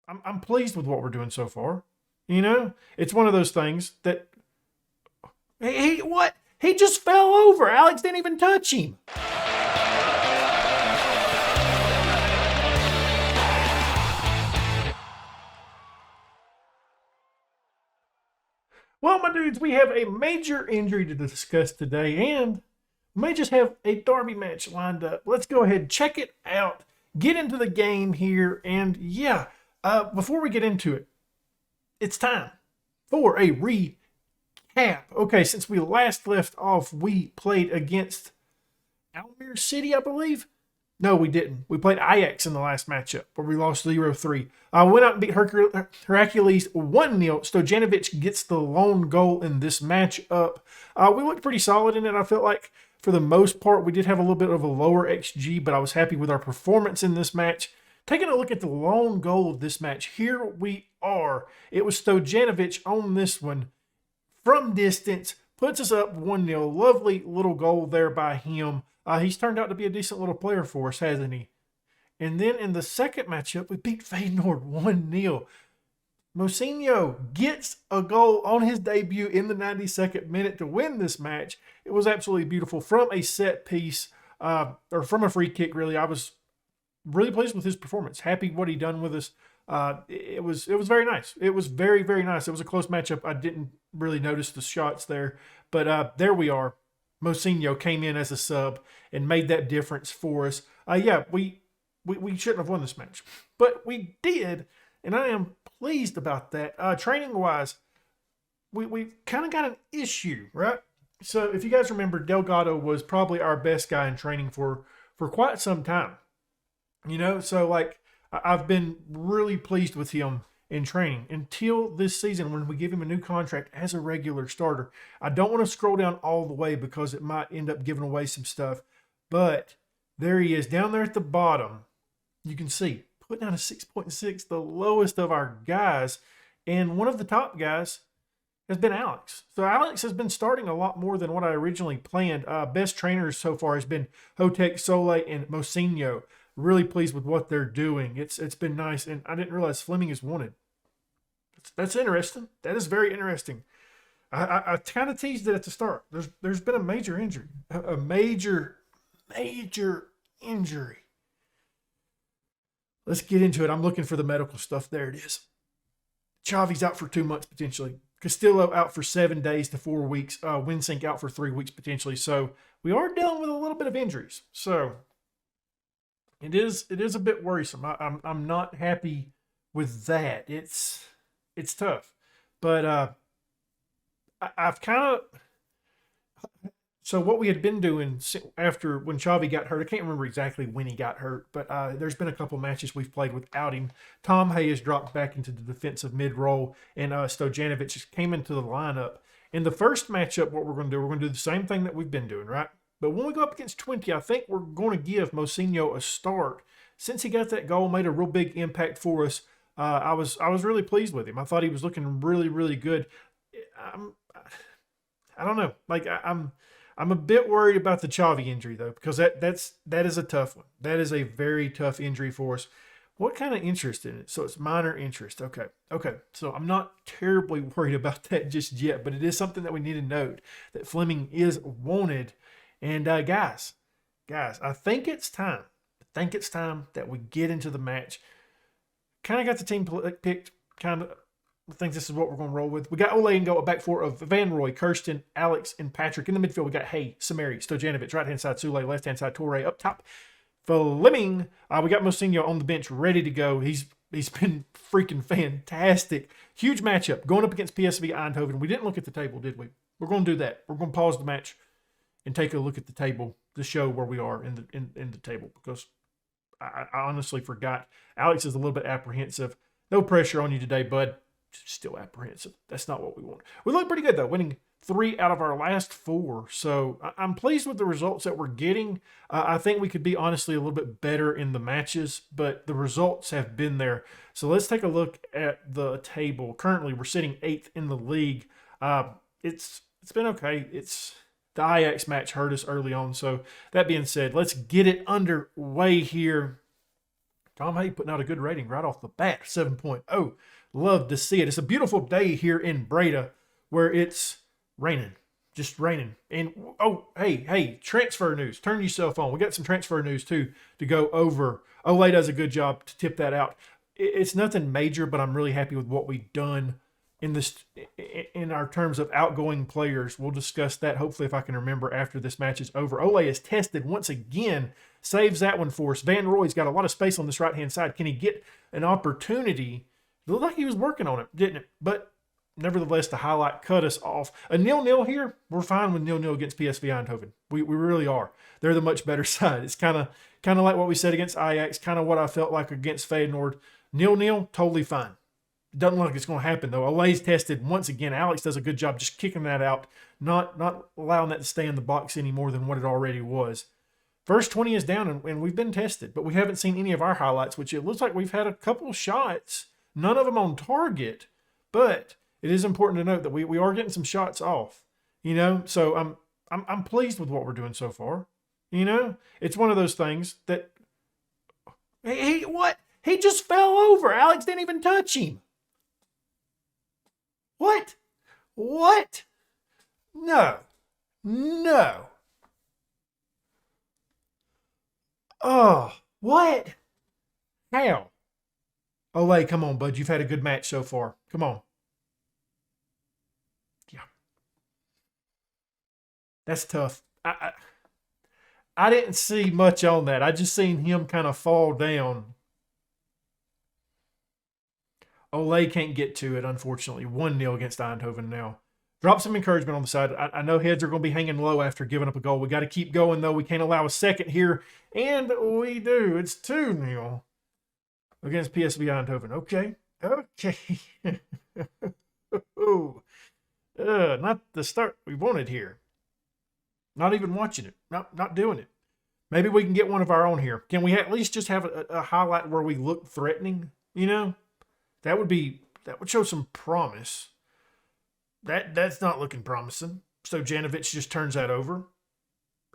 I'm pleased with what we're doing so far. You know, it's one of those things that what? He just fell over. Alex didn't even touch him. Well, my dudes, we have a major injury to discuss today, and may just have a derby match lined up. Let's go ahead, check it out, get into the game here, and yeah, before we get into it, it's time for a recap. Okay, since we last left off, we played against Almere City, I believe. No, we didn't. We played Ajax in the last matchup where we lost 0-3. Went out and beat Hercules 1-0. Stojanovic gets the lone goal in this matchup. We looked pretty solid in it. I felt like for the most part we did have a little bit of a lower XG, but I was happy with our performance in this match. Taking a look at the lone goal of this match, here we are. It was Stojanovic on this one from distance, puts us up 1-0. Lovely little goal there by him. He's turned out to be a decent little player for us, hasn't he? And then in the second matchup, we beat Feyenoord 1-0. Mocinho gets a goal on his debut in the 92nd minute to win this match. It was absolutely beautiful from a set piece, or from a free kick, really. I was really pleased with his performance. Happy what he done with us. It was very nice. It was very, very nice. It was a close matchup. I didn't really notice the shots there. But there we are. Mocinho came in as a sub and made that difference for us. Yeah, we shouldn't have won this match, but we did, and I am pleased about that. Training-wise, we kind of got an issue, right? So if you guys remember, Delgado was probably our best guy in training for quite some time. You know, so like I've been really pleased with him in training until this season when we give him a new contract as a regular starter. I don't want to scroll down all the way because it might end up giving away some stuff, but there he is down there at the bottom. You can see putting out a 6.6, the lowest of our guys, and one of the top guys has been Alex. So Alex has been starting a lot more than what I originally planned. Best trainers so far has been Hotek, Sole, and Mocinho. Really pleased with what they're doing. It's been nice, and I didn't realize Fleming is wanted. That's interesting. That is very interesting. I kind of teased it at the start. There's been a major injury, a major injury. Let's get into it. I'm looking for the medical stuff. There it is. Xavi's out for 2 months potentially. Castillo out for 7 days to 4 weeks. Winsink out for 3 weeks potentially. So we are dealing with a little bit of injuries. So it is a bit worrisome. I'm not happy with that. It's tough, but I've kind of, so what we had been doing after when Xavi got hurt, I can't remember exactly when he got hurt, but there's been a couple matches we've played without him. Tom Hay has dropped back into the defensive mid role, and Stojanovic just came into the lineup. In the first matchup, what we're going to do the same thing that we've been doing, right? But when we go up against 20, I think we're going to give Mocinho a start. Since he got that goal, made a real big impact for us. I was really pleased with him. I thought he was looking really, really good. I don't know. Like I'm a bit worried about the Xavi injury though, because that is a tough one. That is a very tough injury for us. What kind of interest in it? So it's minor interest. Okay. So I'm not terribly worried about that just yet, but it is something that we need to note that Fleming is wanted. And guys, I think it's time. That we get into the match. Kind of got the team picked. Kind of think this is what we're going to roll with. We got Ole and go a back four of Van Roy, Kirsten, Alex, and Patrick. In the midfield, we got Hay, Samari, Stojanovic. Right-hand side, Sule. Left-hand side, Torre. Up top, Fleming. We got Mocinho on the bench, ready to go. He's been freaking fantastic. Huge matchup. Going up against PSV Eindhoven. We didn't look at the table, did we? We're going to do that. We're going to pause the match and take a look at the table to show where we are in the table, because I honestly forgot. Alex is a little bit apprehensive. No pressure on you today, bud. Still apprehensive. That's not what we want. We look pretty good, though, winning 3 out of our last 4. So I'm pleased with the results that we're getting. I think we could be, honestly, a little bit better in the matches, but the results have been there. So let's take a look at the table. Currently, we're sitting 8th in the league. It's been okay. The Ajax match hurt us early on. So that being said, let's get it underway here. Tom Hay putting out a good rating right off the bat, 7.0. Love to see it. It's a beautiful day here in Breda where it's raining, just raining. And, oh, hey, transfer news. Turn yourself on. We got some transfer news, too, to go over. Ole does a good job to tip that out. It's nothing major, but I'm really happy with what we've done in our terms of outgoing players. We'll discuss that hopefully if I can remember after this match is over. Ole is tested once again, saves that one for us. Van Roy's got a lot of space on this right-hand side. Can he get an opportunity? It looked like he was working on it, didn't it? But nevertheless, the highlight cut us off. A 0-0 here, we're fine with 0-0 against PSV Eindhoven. We really are. They're the much better side. It's kind of like what we said against Ajax, kind of what I felt like against Feyenoord. 0-0, totally fine. Doesn't look like it's going to happen, though. Ole's tested once again. Alex does a good job just kicking that out, not allowing that to stay in the box any more than what it already was. First 20 is down, and we've been tested, but we haven't seen any of our highlights, which it looks like we've had a couple shots, none of them on target, but it is important to note that we are getting some shots off, So I'm pleased with what we're doing so far. It's one of those things that, hey, what? He just fell over. Alex didn't even touch him. What? No. Oh, what? How? Ole, come on, bud. You've had a good match so far. Come on. Yeah. That's tough. I didn't see much on that. I just seen him kind of fall down. Ole can't get to it, unfortunately. 1-0 against Eindhoven now. Drop some encouragement on the side. I know heads are going to be hanging low after giving up a goal. We got to keep going, though. We can't allow a second here. And we do. It's 2-0 against PSV Eindhoven. Okay. Not the start we wanted here. Not even watching it. Not doing it. Maybe we can get one of our own here. Can we at least just have a highlight where we look threatening? That would show some promise. That's not looking promising. So Janovic just turns that over.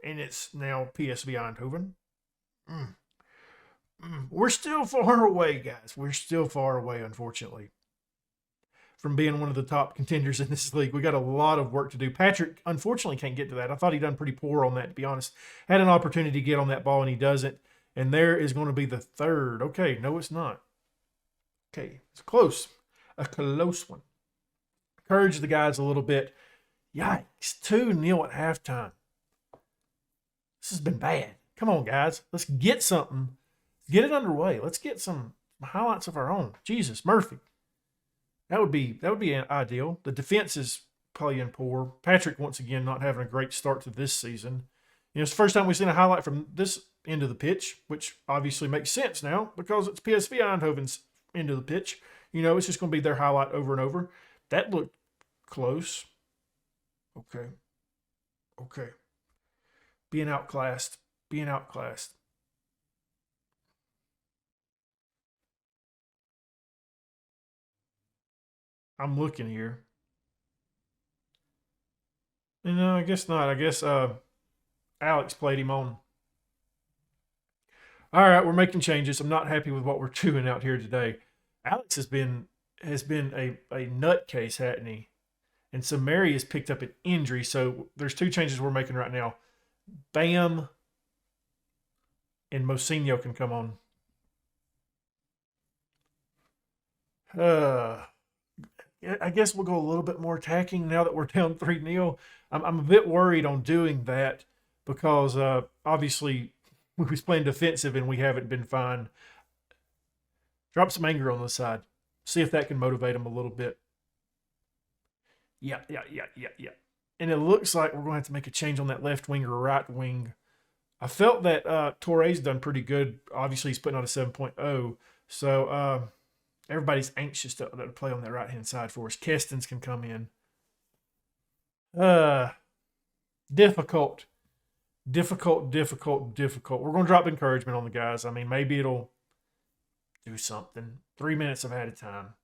And it's now PSV Eindhoven. We're still far away, guys. We're still far away, unfortunately, from being one of the top contenders in this league. We got a lot of work to do. Patrick, unfortunately, can't get to that. I thought he'd done pretty poor on that, to be honest. Had an opportunity to get on that ball, and he doesn't. And there is going to be the third. Okay, no, it's not. Okay, it's close. A close one. Encourage the guys a little bit. Yikes, 2-0 at halftime. This has been bad. Come on, guys. Let's get something. Get it underway. Let's get some highlights of our own. Jesus, Murphy. That would be ideal. The defense is playing poor. Patrick, once again, not having a great start to this season. It's the first time we've seen a highlight from this end of the pitch, which obviously makes sense now because it's PSV Eindhoven's end of the pitch. It's just going to be their highlight over and over. That looked close. Okay. Being outclassed. I'm looking here. No, I guess not. I guess Alex played him on. All right, we're making changes. I'm not happy with what we're doing out here today. Alex has been a nutcase, hasn't he? And so Mary has picked up an injury. So there's two changes we're making right now. Bam and Mocinho can come on. I guess we'll go a little bit more attacking now that we're down 3-0. I'm a bit worried on doing that because obviously we was playing defensive and we haven't been fine. Drop some anger on the side. See if that can motivate them a little bit. Yeah. And it looks like we're going to have to make a change on that left wing or right wing. I felt that Torre's done pretty good. Obviously, he's putting on a 7.0. So everybody's anxious to play on that right-hand side for us. Kestens can come in. Difficult. We're going to drop encouragement on the guys. I mean, maybe it'll do something. 3 minutes of added time.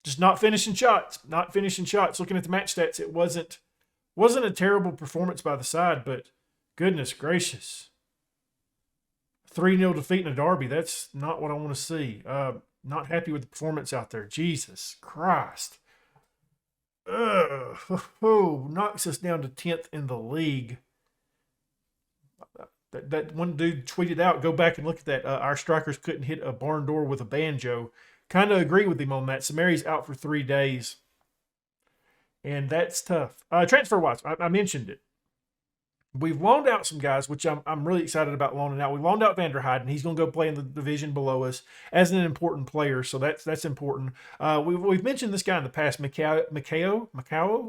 Just not finishing shots. Looking at the match stats, it wasn't a terrible performance by the side, but goodness gracious. 3-0 defeat in a derby. That's not what I want to see. Not happy with the performance out there. Jesus Christ. Knocks us down to 10th in the league. That one dude tweeted out, go back and look at that. Our strikers couldn't hit a barn door with a banjo. Kind of agree with him on that. Samari's out for 3 days. And that's tough. Transfer-wise, I mentioned it. We've loaned out some guys, which I'm really excited about loaning out. We loaned out Vanderheiden. He's going to go play in the division below us as an important player, so that's important. We've mentioned this guy in the past, Macao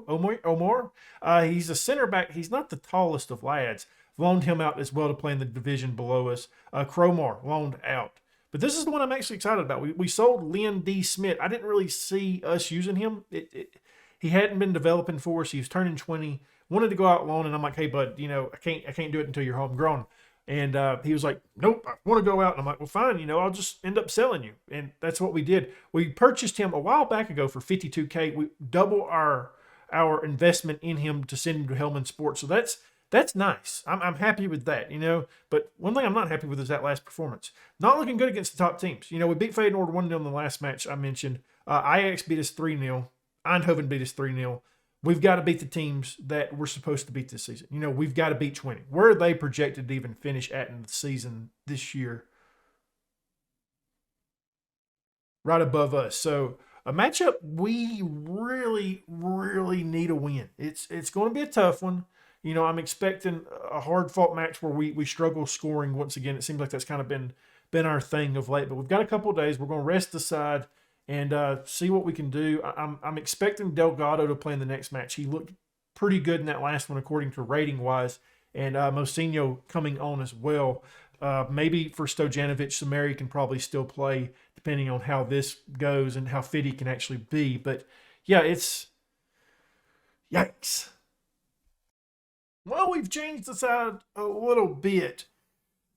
Omar. He's a center back. He's not the tallest of lads. Loaned him out as well to play in the division below us. Cromar loaned out. But this is the one I'm actually excited about. We sold Lynn D. Smith. I didn't really see us using him. He hadn't been developing for us. He was turning 20. Wanted to go out loan, and I'm like, hey, bud, I can't do it until you're homegrown. And he was like, nope, I want to go out. And I'm like, well, fine, I'll just end up selling you. And that's what we did. We purchased him a while back ago for $52K. We double our investment in him to send him to Hellman Sports. So that's nice. I'm happy with that, But one thing I'm not happy with is that last performance. Not looking good against the top teams. We beat Feyenoord 1-0 in the last match I mentioned. Ajax beat us 3-0. Eindhoven beat us 3-0. We've got to beat the teams that we're supposed to beat this season. We've got to beat 20. Where are they projected to even finish at in the season this year? Right above us. So a matchup we really, really need a win. It's going to be a tough one. I'm expecting a hard-fought match where we struggle scoring once again. It seems like that's kind of been our thing of late. But we've got a couple of days. We're going to rest the side and see what we can do. I'm expecting Delgado to play in the next match. He looked pretty good in that last one according to rating-wise. And Mocinho coming on as well. Maybe for Stojanovic, Samari can probably still play depending on how this goes and how fit he can actually be. But, yeah, it's yikes. Well, we've changed the side a little bit.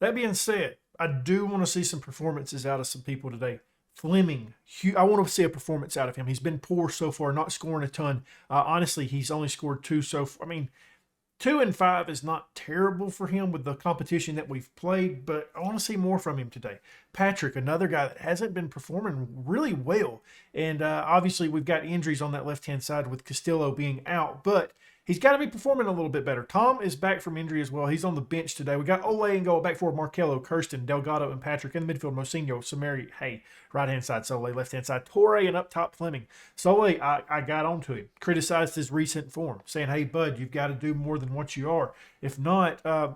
That being said, I do want to see some performances out of some people today. Fleming, I want to see a performance out of him. He's been poor so far, not scoring a ton. Honestly, he's only scored 2 so far. 2 and 5 is not terrible for him with the competition that we've played, but I want to see more from him today. Patrick, another guy that hasn't been performing really well. And obviously, we've got injuries on that left-hand side with Castillo being out, but he's got to be performing a little bit better. Tom is back from injury as well. He's on the bench today. We got Ole and goal, back forward Markello, Kirsten, Delgado, and Patrick. In the midfield, Mocinho, Samari, Hay. Right-hand side, Sole. Left-hand side, Torre, and up top, Fleming. Sole, I got onto him. Criticized his recent form, saying, hey, bud, you've got to do more than what you are. If not, I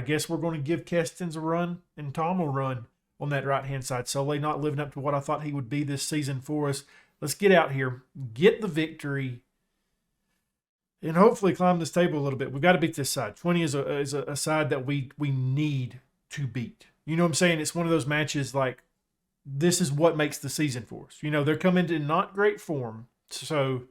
guess we're going to give Kestens a run, and Tom will run on that right-hand side. Sole not living up to what I thought he would be this season for us. Let's get out here, get the victory, and hopefully climb this table a little bit. We've got to beat this side. 20 is a side that we need to beat. You know what I'm saying? It's one of those matches like this is what makes the season for us. They're coming in not great form. So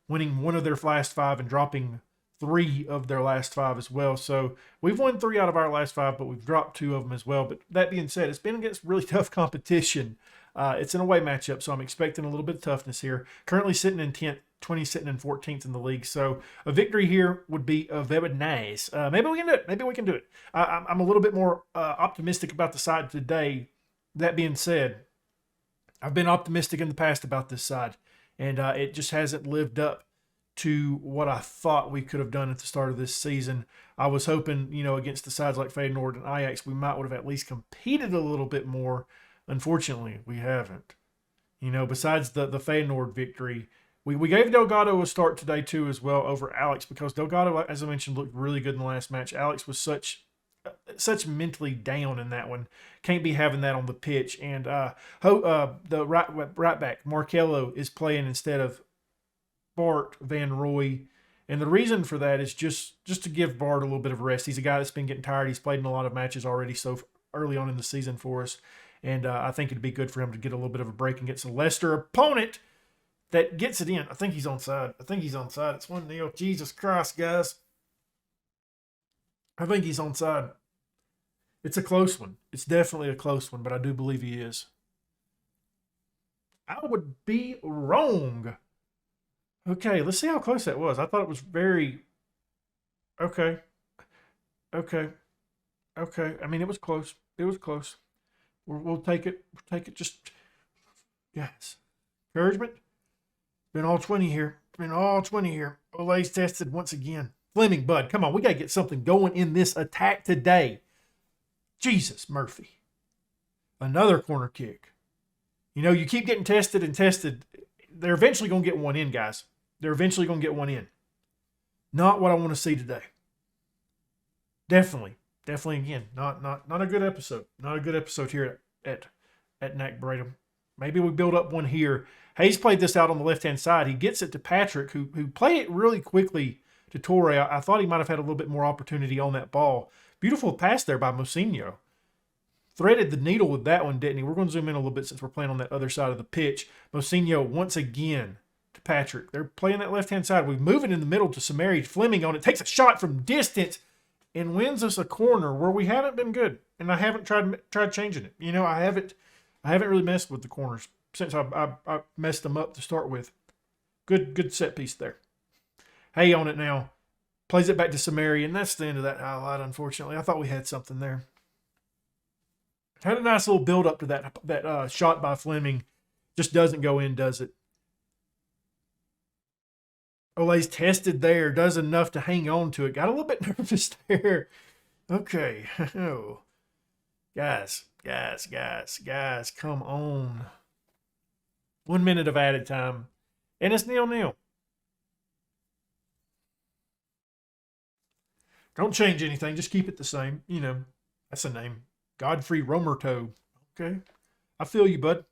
winning 1 of their last 5 and dropping 3 of their last 5 as well. So we've won 3 out of our last 5, but we've dropped 2 of them as well. But that being said, it's been against really tough competition. It's an away matchup, so I'm expecting a little bit of toughness here. Currently sitting in 10th. 20 sitting in 14th in the league. So a victory here would be very nice. Maybe we can do it. I'm a little bit more optimistic about the side today. That being said, I've been optimistic in the past about this side, and it just hasn't lived up to what I thought we could have done at the start of this season. I was hoping, against the sides like Feyenoord and Ajax, we might would have at least competed a little bit more. Unfortunately, we haven't. Besides the Feyenoord victory, We gave Delgado a start today, too, as well, over Alex, because Delgado, as I mentioned, looked really good in the last match. Alex was such mentally down in that one. Can't be having that on the pitch. And the right back, Markello, is playing instead of Bart Van Rooy. And the reason for that is just to give Bart a little bit of a rest. He's a guy that's been getting tired. He's played in a lot of matches already so early on in the season for us. And I think it'd be good for him to get a little bit of a break against a Leicester opponent that gets it in. I think he's onside. It's 1-0. Jesus Christ, guys. I think he's onside. It's a close one. It's definitely a close one, but I do believe he is. I would be wrong. Okay, let's see how close that was. I thought it was very... Okay. Okay. I mean, it was close. It was close. We'll take it. We'll take it. Just, yes. Encouragement. Been all 20 here. Been all 20 here. Olay's tested once again. Fleming, bud, come on. We got to get something going in this attack today. Jesus, Murphy. Another corner kick. You know, you keep getting tested and tested. They're eventually going to get one in, guys. They're eventually going to get one in. Not what I want to see today. Definitely again, not a good episode. Not a good episode here at NAC Breda. Maybe we build up one here. Hayes played this out on the left-hand side. He gets it to Patrick, who played it really quickly to Torre. I thought he might have had a little bit more opportunity on that ball. Beautiful pass there by Mocinho. Threaded the needle with that one, didn't he? We're going to zoom in a little bit since we're playing on that other side of the pitch. Mocinho once again to Patrick. They're playing that left-hand side. We move it in the middle to Samari. Fleming on it. Takes a shot from distance and wins us a corner where we haven't been good. And I haven't tried changing it. You know, I haven't really messed with the corners since I messed them up to start with. Good set piece there. Hay on it now. Plays it back to Samari, and that's the end of that highlight, unfortunately. I thought we had something there. Had a nice little build up to that shot by Fleming. Just doesn't go in, does it? Olay's tested there. Does enough to hang on to it. Got a little bit nervous there. Okay. Oh. Guys, come on. 1 minute of added time. And it's 0-0. Don't change anything. Just keep it the same. You know, that's a name. Godfrey Romerto. Okay. I feel you, bud.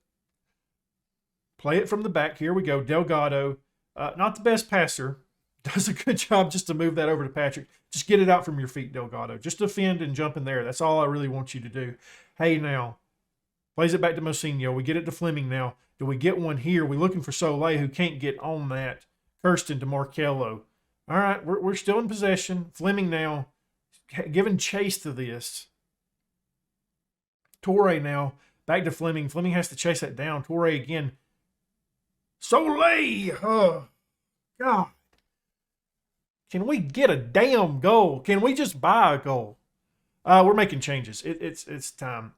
Play it from the back. Here we go. Delgado. Not the best passer. Does a good job just to move that over to Patrick. Just get it out from your feet, Delgado. Just defend and jump in there. That's all I really want you to do. Hey, now. Plays it back to Mocinho. We get it to Fleming now. Do we get one here? We're looking for Soleil, who can't get on that. Kirsten to Markello. All right, we're still in possession. Fleming now. Giving chase to this. Torre now. Back to Fleming. Fleming has to chase that down. Torre again. Soleil! Oh, God. Can we get a damn goal? Can we just buy a goal? We're making changes. It's time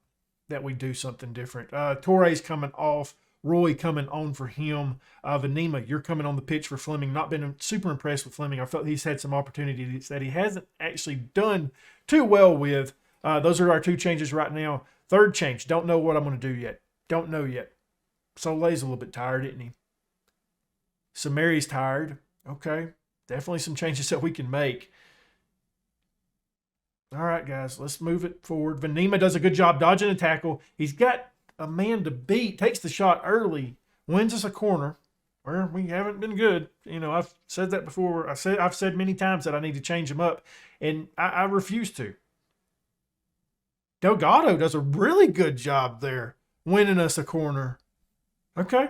that we do something different. Torre's coming off. Roy coming on for him. Vanima, you're coming on the pitch for Fleming. Not been super impressed with Fleming. I felt he's had some opportunities that he hasn't actually done too well with. Those are our two changes right now. Third change. Don't know what I'm going to do yet. Don't know yet. Soleil's a little bit tired, isn't he? Samari's tired. Okay. Definitely some changes that we can make. All right, guys. Let's move it forward. Vanima does a good job dodging a tackle. He's got a man to beat. Takes the shot early. Wins us a corner. Where we haven't been good. You know, I've said that before. I've said many times that I need to change them up. And I refuse to. Delgado does a really good job there. Winning us a corner. Okay.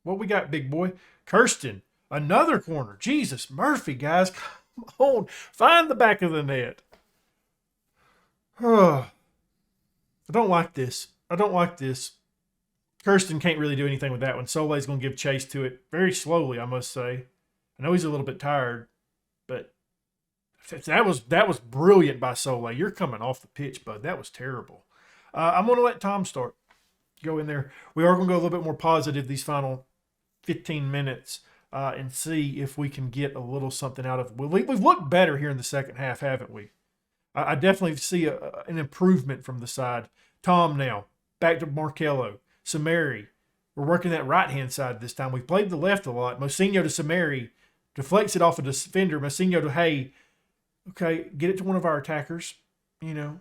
What we got, big boy? Kirsten. Another corner. Jesus, Murphy, guys. Come on. Find the back of the net. I don't like this. Kirsten can't really do anything with that one. Soleil's going to give chase to it very slowly, I must say. I know he's a little bit tired, but that was brilliant by Soleil. You're coming off the pitch, bud. That was terrible. I'm going to let Tom start. Go in there. We are going to go a little bit more positive these final 15 minutes and see if we can get a little something out of it. We've looked better here in the second half, haven't we? I definitely see an improvement from the side. Tom now. Back to Markello. Samari. We're working that right-hand side this time. We've played the left a lot. Mocinho to Samari. Deflects it off a defender. Mocinho to Hay. Okay, get it to one of our attackers. You know.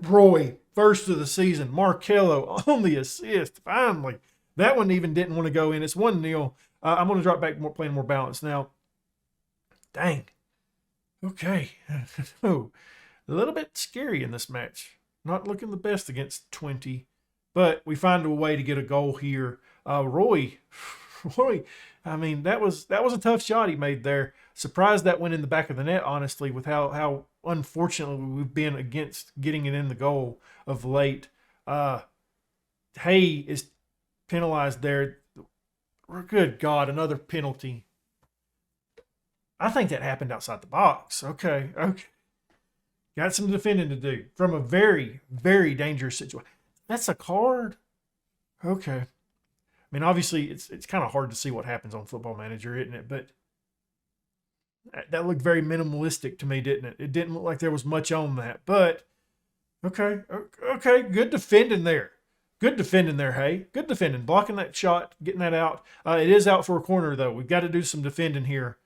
Roy, first of the season. Markello on the assist. Finally. That one even didn't want to go in. It's 1-0. I'm going to drop back playing more balance now. Dang. Okay. Oh, a little bit scary in this match. Not looking the best against 20. But we find a way to get a goal here. Roy, I mean, that was a tough shot he made there. Surprised that went in the back of the net, honestly, with how unfortunately we've been against getting it in the goal of late. Hay is penalized there. Good God, another penalty. I think that happened outside the box. Okay. Got some defending to do from a very, very dangerous situation. That's a card? Okay. I mean, obviously, it's kind of hard to see what happens on Football Manager, isn't it? But that looked very minimalistic to me, didn't it? It didn't look like there was much on that. But, okay. Good defending there. Good defending there, hey. Good defending. Blocking that shot, getting that out. It is out for a corner, though. We've got to do some defending here.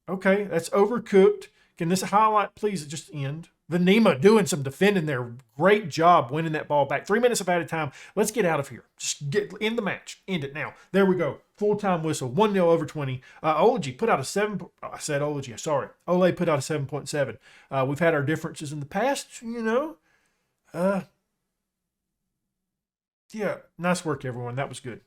Okay, that's overcooked. Can this highlight please just end? Vanema doing some defending there. Great job winning that ball back. 3 minutes of added time. Let's get out of here. Just end the match. End it now. There we go. Full-time whistle. 1-0 over 20. Olaji put out a 7. I said Olaji. Sorry. Ole put out a 7.7. We've had our differences in the past, you know. Yeah, nice work, everyone. That was good.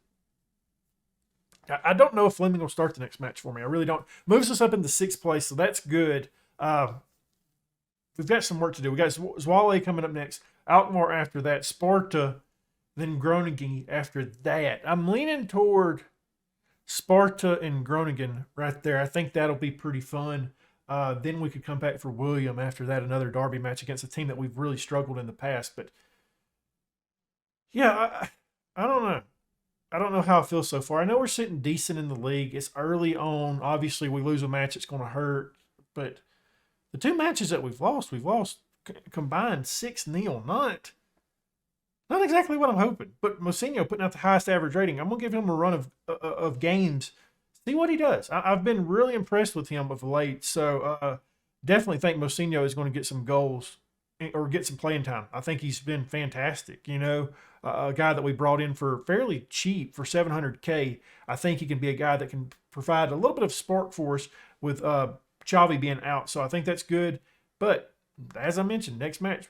I don't know if Fleming will start the next match for me. I really don't. Moves us up into 6th place, so that's good. We've got some work to do. We got Zwale coming up next. Alkmaar after that. Sparta, then Groningen after that. I'm leaning toward Sparta and Groningen right there. I think that'll be pretty fun. Then we could come back for William after that, another derby match against a team that we've really struggled in the past. But, yeah, I don't know. I don't know how I feel so far. I know we're sitting decent in the league. It's early on. Obviously, we lose a match, it's going to hurt. But the 2 matches that we've lost combined 6-0. Not exactly what I'm hoping. But Mosinho putting out the highest average rating. I'm going to give him a run of games. See what he does. I've been really impressed with him of late. So definitely think Mosinho is going to get some goals or get some playing time. I think he's been fantastic. You know, a guy that we brought in for fairly cheap for $700K. I think he can be a guy that can provide a little bit of spark for us with Xavi being out. So I think that's good. But as I mentioned, next match,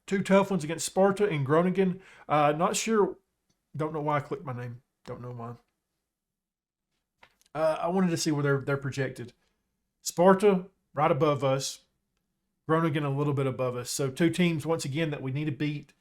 2 tough ones against Sparta and Groningen. Not sure. Don't know why I clicked my name. Don't know why. I wanted to see where they're projected. Sparta right above us. Groningen a little bit above us. So 2 teams, once again, that we need to beat.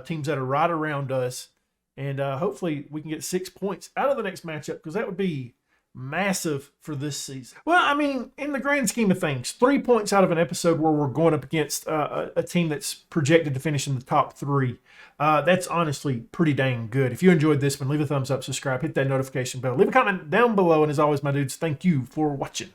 Teams that are right around us. And hopefully we can get 6 points out of the next matchup, because that would be massive for this season. Well, I mean, in the grand scheme of things, 3 points out of an episode where we're going up against a team that's projected to finish in the top 3. That's honestly pretty dang good. If you enjoyed this one, leave a thumbs up, subscribe, hit that notification bell, leave a comment down below. And as always, my dudes, thank you for watching.